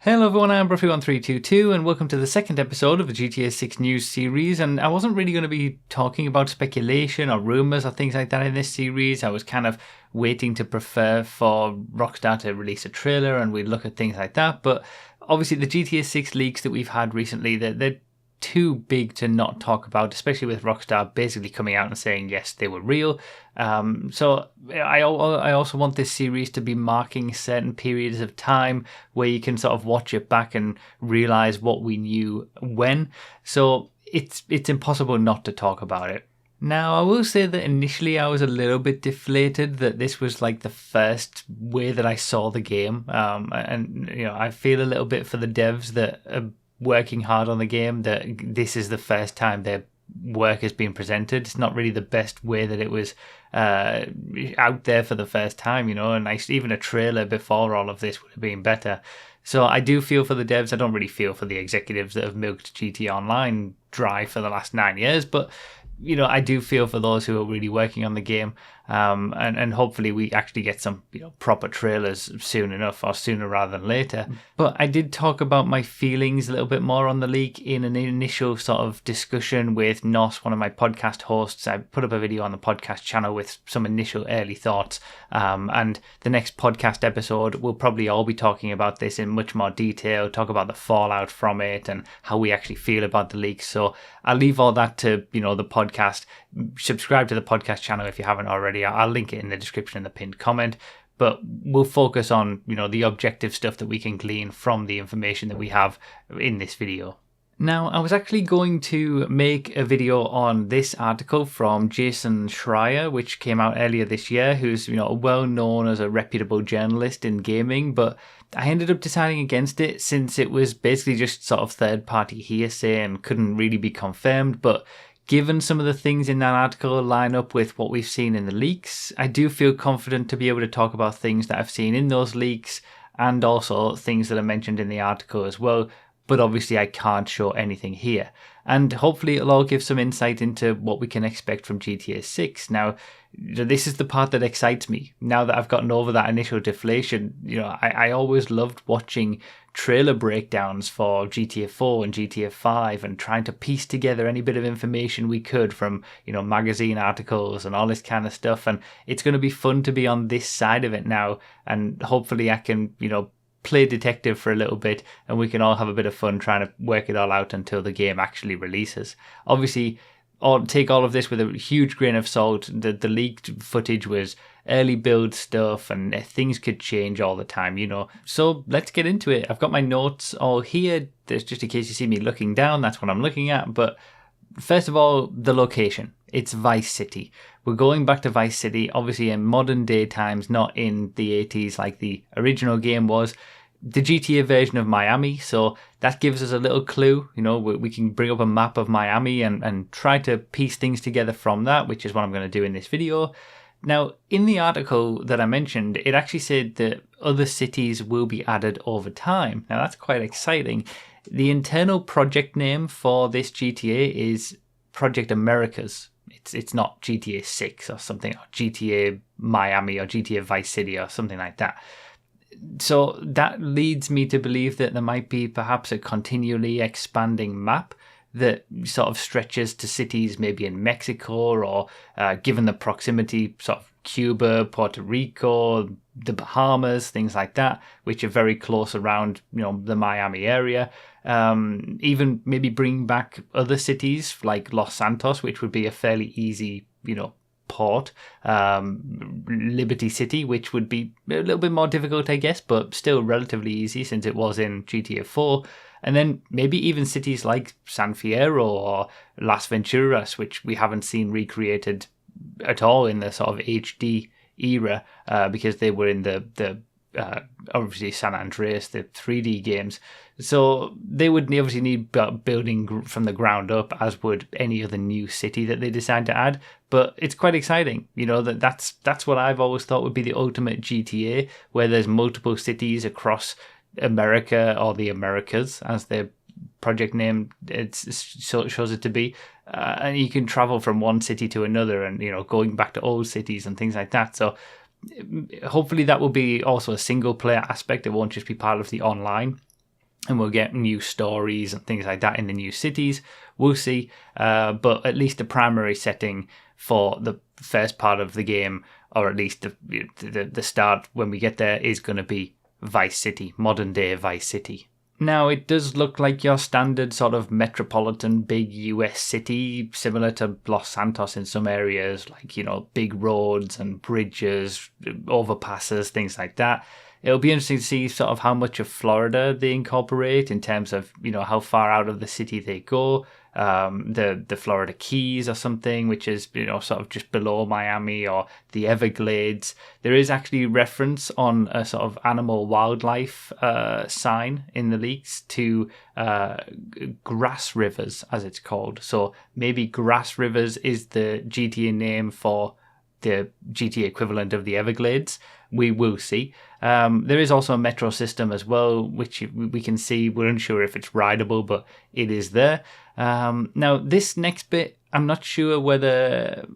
Hello everyone, I'm Bruffy1322 and welcome to the second episode of the GTA 6 news series. And I wasn't really going to be talking about speculation or rumours or things like that in this series. I was kind of waiting to prefer for Rockstar to release a trailer and we'd look at things like that. But obviously the GTA 6 leaks that we've had recently, they're too big to not talk about, especially with Rockstar basically coming out and saying yes, they were real. So I also want this series to be marking certain periods of time where you can sort of watch it back and realize what we knew when. So it's impossible not to talk about it. Now, I will say that initially I was a little bit deflated that this was like the first way that I saw the game. And I feel a little bit for the devs that are working hard on the game, that this is the first time their work has been presented. It's not really the best way that it was out there for the first time, and even a trailer before all of this would have been better. So I do feel for the devs. I don't really feel for the executives that have milked GTA Online dry for the last 9 years, but I do feel for those who are really working on the game, and hopefully we actually get some proper trailers soon enough, or sooner rather than later. But I did talk about my feelings a little bit more on the leak in an initial sort of discussion with Nos, one of my podcast hosts. I put up a video on the podcast channel with some initial early thoughts, and the next podcast episode we'll probably all be talking about this in much more detail, talk about the fallout from it and how we actually feel about the leak. So I'll leave all that to the podcast. Subscribe to the podcast channel if you haven't already. I'll link it in the description in the pinned comment, but we'll focus on the objective stuff that we can glean from the information that we have in this video. Now, I was actually going to make a video on this article from Jason Schreier, which came out earlier this year, who's well known as a reputable journalist in gaming, but I ended up deciding against it since it was basically just sort of third-party hearsay and couldn't really be confirmed. But given some of the things in that article line up with what we've seen in the leaks, I do feel confident to be able to talk about things that I've seen in those leaks and also things that are mentioned in the article as well. But obviously I can't show anything here. And hopefully it'll all give some insight into what we can expect from GTA 6. Now, this is the part that excites me. Now that I've gotten over that initial deflation, I always loved watching trailer breakdowns for GTA 4 and GTA 5 and trying to piece together any bit of information we could from, magazine articles and all this kind of stuff. And it's going to be fun to be on this side of it now. And hopefully I can, play detective for a little bit and we can all have a bit of fun trying to work it all out until the game actually releases. Obviously, take all of this with a huge grain of salt. The leaked footage was early build stuff and things could change all the time, So let's get into it. I've got my notes all here. There's just in case you see me looking down, that's what I'm looking at. But first of all, the location. It's Vice City. We're going back to Vice City, obviously in modern day times, not in the 80s like the original game was. The GTA version of Miami, so that gives us a little clue. We can bring up a map of Miami and try to piece things together from that, which is what I'm going to do in this video. Now, in the article that I mentioned, it actually said that other cities will be added over time. Now, that's quite exciting. The internal project name for this GTA is Project Americas. It's not GTA 6 or something, or GTA Miami or GTA Vice City or something like that. So that leads me to believe that there might be perhaps a continually expanding map that sort of stretches to cities maybe in Mexico or given the proximity, sort of Cuba, Puerto Rico, the Bahamas, things like that, which are very close around the Miami area. Even maybe bring back other cities like Los Santos, which would be a fairly easy port. Liberty City, which would be a little bit more difficult, I guess, but still relatively easy since it was in GTA 4. And then maybe even cities like San Fierro or Las Venturas, which we haven't seen recreated at all in the sort of HD era, because they were in the obviously San Andreas, the 3D games. So they would obviously need building from the ground up, as would any other new city that they decide to add. But it's quite exciting, that's what I've always thought would be the ultimate GTA, where there's multiple cities across America, or the Americas, as their project name shows it to be, and you can travel from one city to another, and going back to old cities and things like that. So hopefully that will be also a single player aspect. It won't just be part of the online. and we'll get new stories and things like that in the new cities. We'll see. But at least the primary setting for the first part of the game, or at least the start when we get there, is going to be Vice City, modern day Vice City. Now, it does look like your standard sort of metropolitan big US city, similar to Los Santos in some areas, like, big roads and bridges, overpasses, things like that. It'll be interesting to see sort of how much of Florida they incorporate in terms of, how far out of the city they go. The Florida Keys or something, which is, sort of just below Miami, or the Everglades. There is actually reference on a sort of animal wildlife sign in the leaks to Grass Rivers, as it's called. So maybe Grass Rivers is the GTA name for the GTA equivalent of the Everglades. We will see. There is also a metro system as well, which we can see. We're unsure if it's rideable, but it is there. Now, this next bit, I'm not sure whether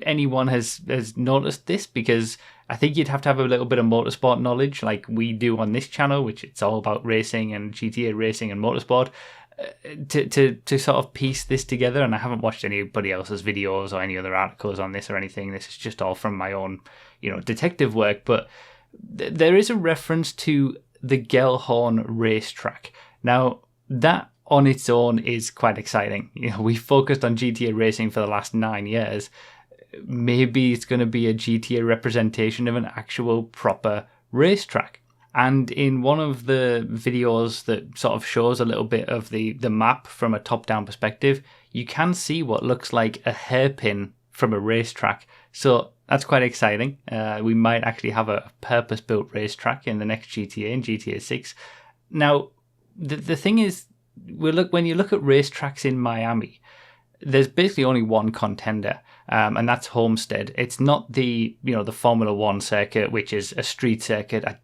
anyone has noticed this, because I think you'd have to have a little bit of motorsport knowledge like we do on this channel, which it's all about racing and GTA racing and motorsport, to sort of piece this together. And I haven't watched anybody else's videos or any other articles on this or anything. This is just all from my own, detective work. But there is a reference to the Gellhorn racetrack. Now, that on its own is quite exciting. We focused on GTA racing for the last 9 years. Maybe it's going to be a GTA representation of an actual proper racetrack. And in one of the videos that sort of shows a little bit of the map from a top-down perspective, you can see what looks like a hairpin from a racetrack. So that's quite exciting. We might actually have a purpose-built racetrack in the next GTA, in GTA 6. Now, the thing is, when you look at racetracks in Miami, there's basically only one contender, and that's Homestead. It's not the Formula One circuit, which is a street circuit. I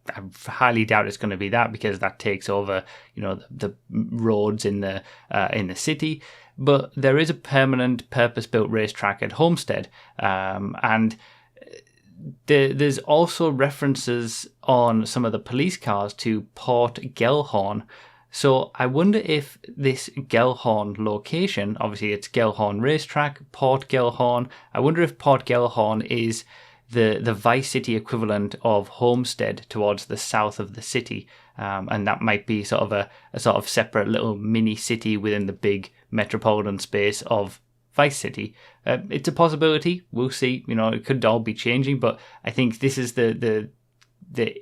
highly doubt it's going to be that, because that takes over the roads in the city. But there is a permanent purpose-built racetrack at Homestead, and there's also references on some of the police cars to Port Gellhorn. So I wonder if this Gellhorn location, obviously it's Gellhorn Racetrack, Port Gellhorn, I wonder if Port Gellhorn is the Vice City equivalent of Homestead towards the south of the city. And that might be sort of a sort of separate little mini city within the big metropolitan space of Vice City. It's a possibility. We'll see. It could all be changing, but I think this is the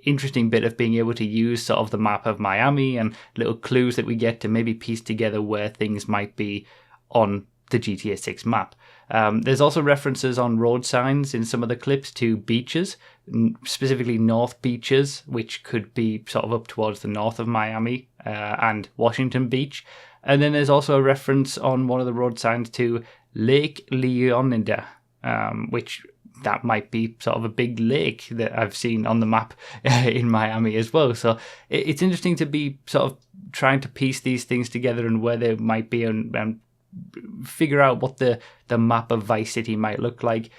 interesting bit of being able to use sort of the map of Miami and little clues that we get to maybe piece together where things might be on the GTA 6 map. There's also references on road signs in some of the clips to beaches, specifically North Beaches, which could be sort of up towards the north of Miami, and Washington Beach. And then there's also a reference on one of the road signs to Lake Leonida, which that might be sort of a big lake that I've seen on the map in Miami as well. So it's interesting to be sort of trying to piece these things together and where they might be, and figure out what the map of Vice City might look like.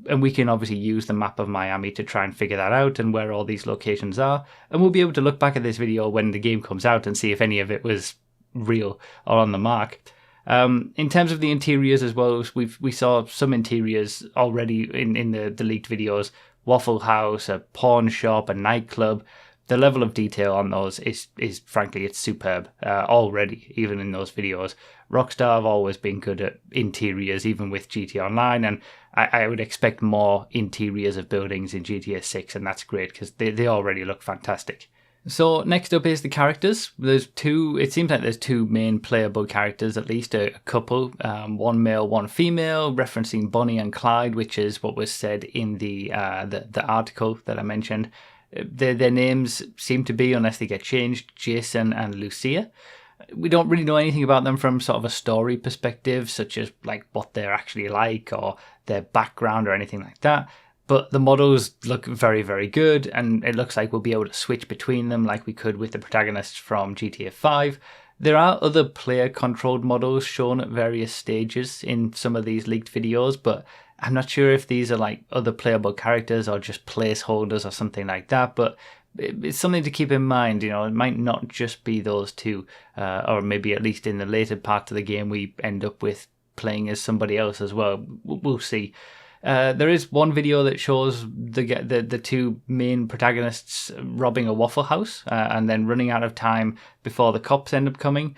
And we can obviously use the map of Miami to try and figure that out and where all these locations are. And we'll be able to look back at this video when the game comes out and see if any of it was real or on the mark. In terms of the interiors as well, we saw some interiors already in the leaked videos. Waffle House, a pawn shop, a nightclub. The level of detail on those is frankly, it's superb already, even in those videos. Rockstar have always been good at interiors, even with GTA Online, and I would expect more interiors of buildings in GTA 6, and that's great because they already look fantastic. So next up is the characters. It seems like there's two main playable characters, at least a couple, one male, one female, referencing Bonnie and Clyde, which is what was said in the article that I mentioned. Their names seem to be, unless they get changed, Jason and Lucia. We don't really know anything about them from sort of a story perspective, such as like what they're actually like or their background or anything like that. But the models look very, very good, and it looks like we'll be able to switch between them like we could with the protagonists from GTA 5. There are other player-controlled models shown at various stages in some of these leaked videos, but I'm not sure if these are like other playable characters or just placeholders or something like that. But it's something to keep in mind. It might not just be those two, or maybe at least in the later part of the game we end up with playing as somebody else as well. We'll see. There is one video that shows the two main protagonists robbing a Waffle House and then running out of time before the cops end up coming.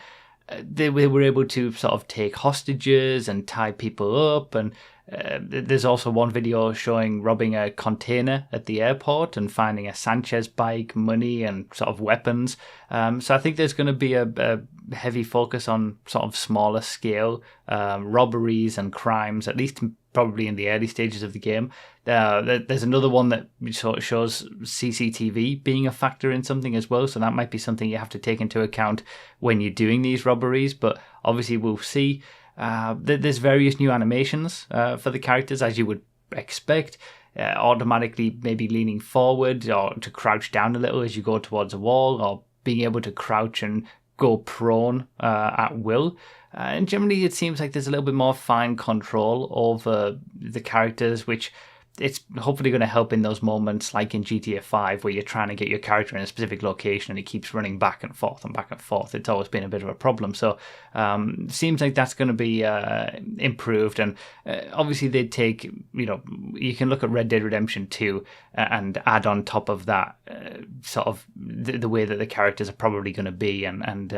They were able to sort of take hostages and tie people up, and there's also one video showing robbing a container at the airport and finding a Sanchez bike, money, and sort of weapons. So I think there's going to be a heavy focus on sort of smaller scale robberies and crimes, at least probably in the early stages of the game. There's another one that sort of shows CCTV being a factor in something as well, so that might be something you have to take into account when you're doing these robberies. But obviously we'll see. There's various new animations for the characters, as you would expect. Automatically maybe leaning forward or to crouch down a little as you go towards a wall, or being able to crouch and go prone at will. And generally it seems like there's a little bit more fine control over the characters, which it's hopefully going to help in those moments like in GTA 5 where you're trying to get your character in a specific location and it keeps running back and forth and back and forth. It's always been a bit of a problem. So seems like that's going to be improved. And obviously they'd take, you can look at Red Dead Redemption 2 and add on top of that sort of the way that the characters are probably going to be and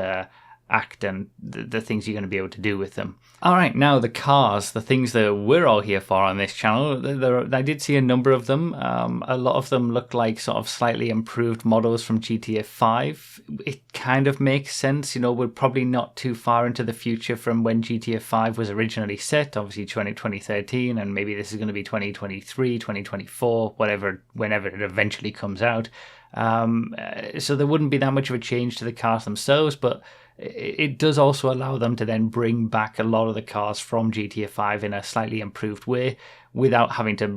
act and the things you're going to be able to do with them. All right, now the cars, the things that we're all here for on this channel. I did see a number of them. A lot of them look like sort of slightly improved models from GTA 5. It kind of makes sense. We're probably not too far into the future from when GTA 5 was originally set, obviously 2013, and maybe this is going to be 2023, 2024, whenever it eventually comes out. So there wouldn't be that much of a change to the cars themselves, but it does also allow them to then bring back a lot of the cars from GTA 5 in a slightly improved way without having to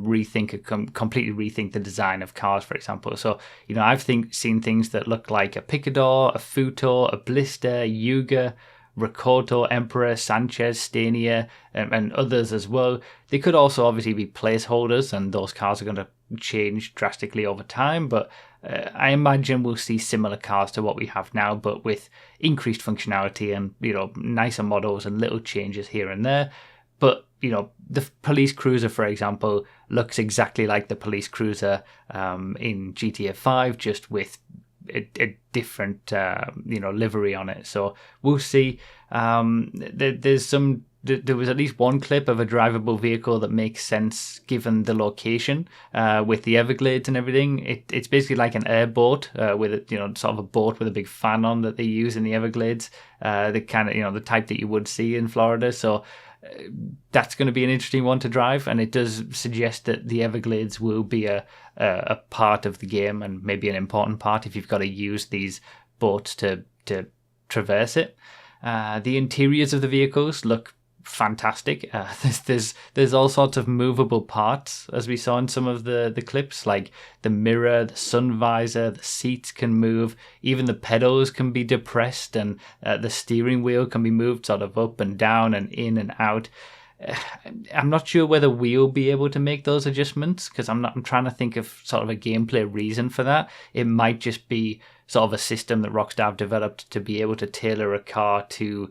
completely rethink the design of cars, for example. So, I've seen things that look like a Picador, a Futo, a Blister, Yuga, Rakoto, Emperor, Sanchez, Stania, and others as well. They could also obviously be placeholders, and those cars are going to change drastically over time, but I imagine we'll see similar cars to what we have now, but with increased functionality and, nicer models and little changes here and there. But, the police cruiser, for example, looks exactly like the police cruiser in GTA 5, just with a different, livery on it. So we'll see. There was at least one clip of a drivable vehicle that makes sense given the location with the Everglades and everything. It's basically like an airboat with sort of a boat with a big fan on that they use in the Everglades. The kind of the type that you would see in Florida. So that's going to be an interesting one to drive, and it does suggest that the Everglades will be a part of the game and maybe an important part if you've got to use these boats to traverse it. The interiors of the vehicles look fantastic. There's all sorts of movable parts, as we saw in some of the clips, like the mirror, the sun visor, the seats can move, even the pedals can be depressed, and the steering wheel can be moved sort of up and down and in and out. I'm not sure whether we'll be able to make those adjustments, because I'm trying to think of sort of a gameplay reason for that. It might just be sort of a system that Rockstar have developed to be able to tailor a car to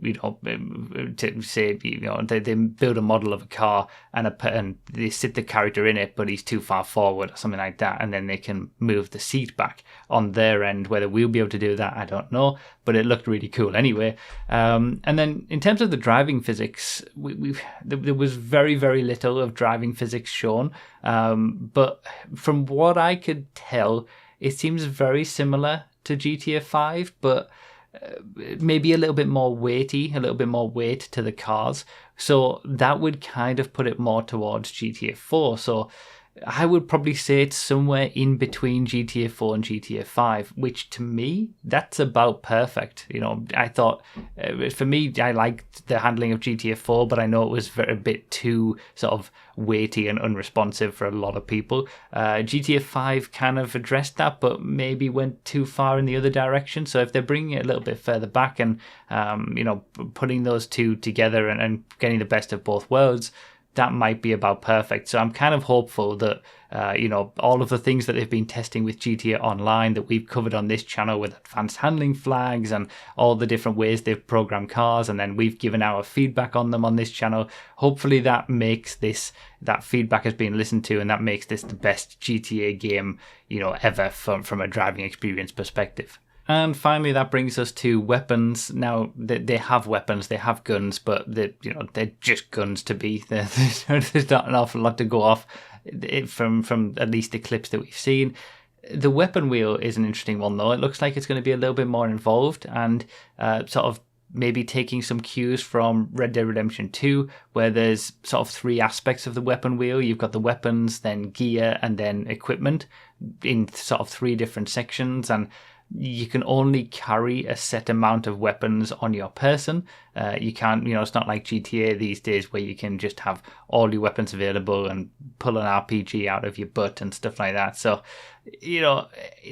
to say, they build a model of a car and they sit the character in it, but he's too far forward or something like that, and then they can move the seat back on their end. Whether we'll be able to do that, I don't know, but it looked really cool anyway. And then in terms of the driving physics, there was very, very little of driving physics shown, but from what I could tell, it seems very similar to GTA 5, but maybe a little bit more weighty, a little bit more weight to the cars. So that would kind of put it more towards GTA 4. So I would probably say it's somewhere in between GTA 4 and GTA 5, which to me, that's about perfect. I thought, for me, I liked the handling of GTA 4, but I know it was a bit too sort of weighty and unresponsive for a lot of people. GTA 5 kind of addressed that, but maybe went too far in the other direction. So if they're bringing it a little bit further back and, putting those two together and getting the best of both worlds, that might be about perfect. So I'm kind of hopeful that, all of the things that they've been testing with GTA Online that we've covered on this channel with advanced handling flags and all the different ways they've programmed cars, and then we've given our feedback on them on this channel. Hopefully that feedback has been listened to, and that makes this the best GTA game, ever from a driving experience perspective. And finally, that brings us to weapons. Now, they have weapons, they have guns, but they're just guns to be. There's not an awful lot to go off from at least the clips that we've seen. The weapon wheel is an interesting one, though. It looks like it's going to be a little bit more involved and sort of maybe taking some cues from Red Dead Redemption 2, where there's sort of three aspects of the weapon wheel. You've got the weapons, then gear, and then equipment in sort of three different sections, and you can only carry a set amount of weapons on your person. You can't, it's not like GTA these days where you can just have all your weapons available and pull an RPG out of your butt and stuff like that. So,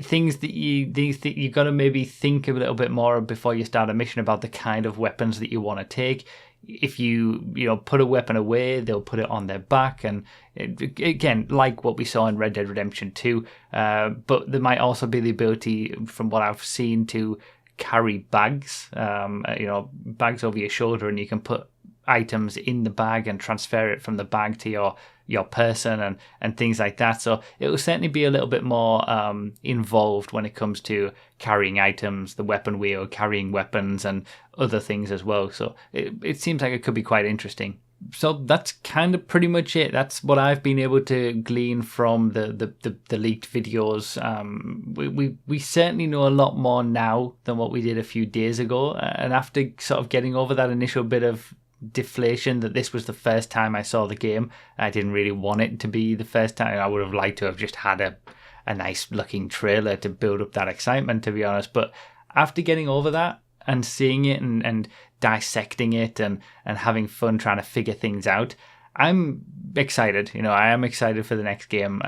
things that you got to maybe think a little bit more before you start a mission about the kind of weapons that you want to take. If you put a weapon away, they'll put it on their back, and again, like what we saw in Red Dead Redemption 2, but there might also be the ability, from what I've seen, to carry bags, bags over your shoulder, and you can put items in the bag and transfer it from the bag to your person and things like that. So it will certainly be a little bit more involved when it comes to carrying items, the weapon wheel, carrying weapons and other things as well. So it seems like it could be quite interesting. So that's kind of pretty much it. That's what I've been able to glean from the leaked videos. We certainly know a lot more now than what we did a few days ago. And after sort of getting over that initial bit of deflation that this was the first time I saw the game, I didn't really want it to be the first time. I would have liked to have just had a nice looking trailer to build up that excitement, to be honest. But after getting over that and seeing it and dissecting it and having fun trying to figure things out, I'm excited. I am excited for the next game.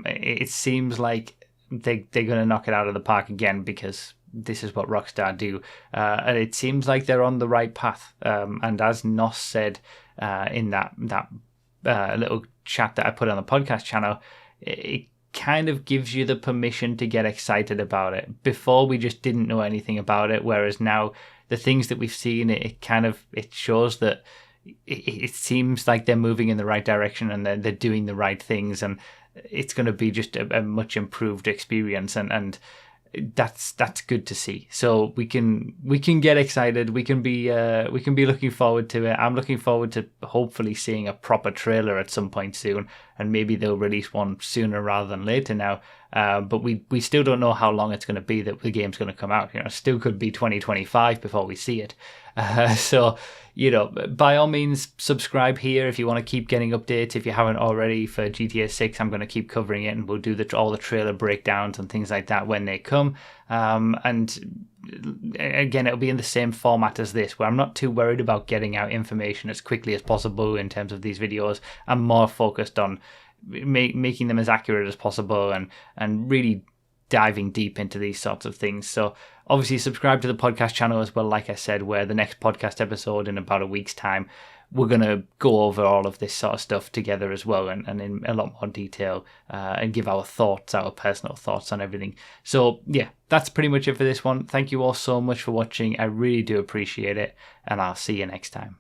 It seems like they're going to knock it out of the park again, because this is what Rockstar do, and it seems like they're on the right path. And as Nos said in that little chat that I put on the podcast channel, it kind of gives you the permission to get excited about it. Before, we just didn't know anything about it, whereas now the things that we've seen, it shows that it seems like they're moving in the right direction and they're doing the right things, and it's going to be just a much improved experience, and that's good to see. So we can get excited. We can be looking forward to it. I'm looking forward to hopefully seeing a proper trailer at some point soon, and maybe they'll release one sooner rather than later now. But we still don't know how long it's going to be that the game's going to come out. Still could be 2025 before we see it. So, by all means, subscribe here if you want to keep getting updates. If you haven't already, for GTA 6, I'm going to keep covering it, and we'll do all the trailer breakdowns and things like that when they come. And again, it'll be in the same format as this, where I'm not too worried about getting out information as quickly as possible in terms of these videos. I'm more focused on making them as accurate as possible and really diving deep into these sorts of things. So obviously subscribe to the podcast channel as well, like I said, where the next podcast episode in about a week's time, we're going to go over all of this sort of stuff together as well, and in a lot more detail, and give our personal thoughts on everything. So yeah, that's pretty much it for this one. Thank you all so much for watching. I really do appreciate it, and I'll see you next time.